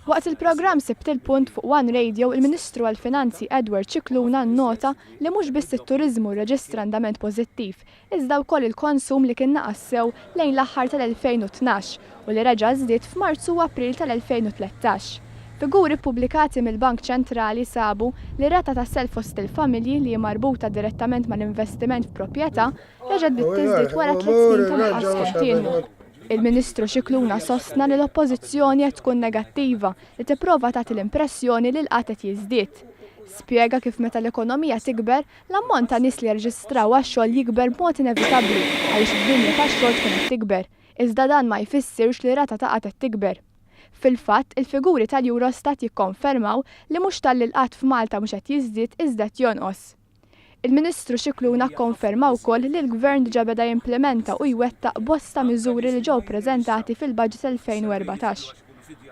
Waqt il-programm sibt il-punt fuq One Radio, il-Ministru għall-Finanzi Edward Cicluna nnota li mhux biss it-turiżmu rreġistra andament pożittiv, iżda wkoll il-konsum li kien naqas sew lejn l-aħħar tal-2012 u li reġa' żdied f'Marzu u April tal-2013. Figuri pubblikati mill-Bank Ċentrali sabu li rata ta' self fost il-familji li marbuta direttament mal-investiment f'proprjetà reġgħet bittiżdied wara 3 snin tal-inqas kontinwu. Il-Ministru Cicluna sostna li l-Oppożizzjoni qed tkun negattiva li tipprova tagħti l-impressjoni li l-qatt qed jiżdied. Spjega kif meta l-ekonomija tikber, l-ammont ta' nies li jirreġistraw għax-xogħol jikber b'mod inevitabbli għaliex id-dinja tax-xogħol kienet tikber, iżda dan ma jfissirx li rata ta' qatt qed tikber. Fil-fatt, il-figuri tal-Eurostat jikkonfermaw li mhux tal-qatt f'Malta mhux qed jiżdied iżda qed jonqos. Il-Ministru Cicluna kkonferma wkoll li l-Gvern diġà beda jimplementa u jwettaq bosta miżuri li ġew ppreżentati fil-Baġit 2014.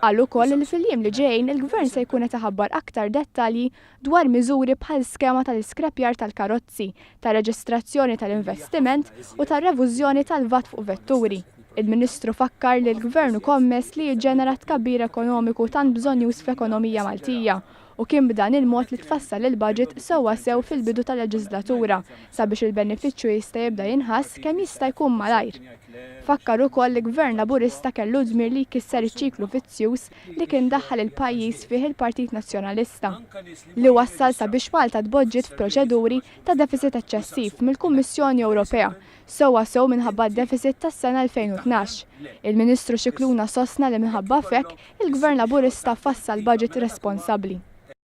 Qal ukoll li fil-jiem li ġejjin il-Gvern se jkun qed iħabbar aktar dettalji dwar miżuri bħal skema tal-iskrepjar tal-karozzi, tar-reġistrazzjoni tal-investiment u tar-revużjoni tal-VAT fuq vetturi. Il-Ministru fakkar li l-Gvern kommess li jiġġenera tkabbir ekonomiku tant bżonjus fl-ekonomija Maltija u kien b'dan il-mod li tfassal il-budget sewwa sew fil-bidu tal-leġislatura sabiex il-benefiċċju jista' jibda jinħass kemm jista' jkun malajr. Fakkar ukoll li Gvern Laburista kellu dmir li jkisser iċ-ċiklu vizzjuż li kien daħħal il-pajjiż fih il-Partit Nazzjonalista li wassal sabiex Malta tboġġiet f'proċeduri ta' deficit eċċessiv mill-Kummissjoni Ewropea sewwa sew minħabba d-deficit tas-sena 2012. Il-Ministru Cicluna sostna li minħabba f'hekk il-Gvern Laburista fassal budget responsabbli.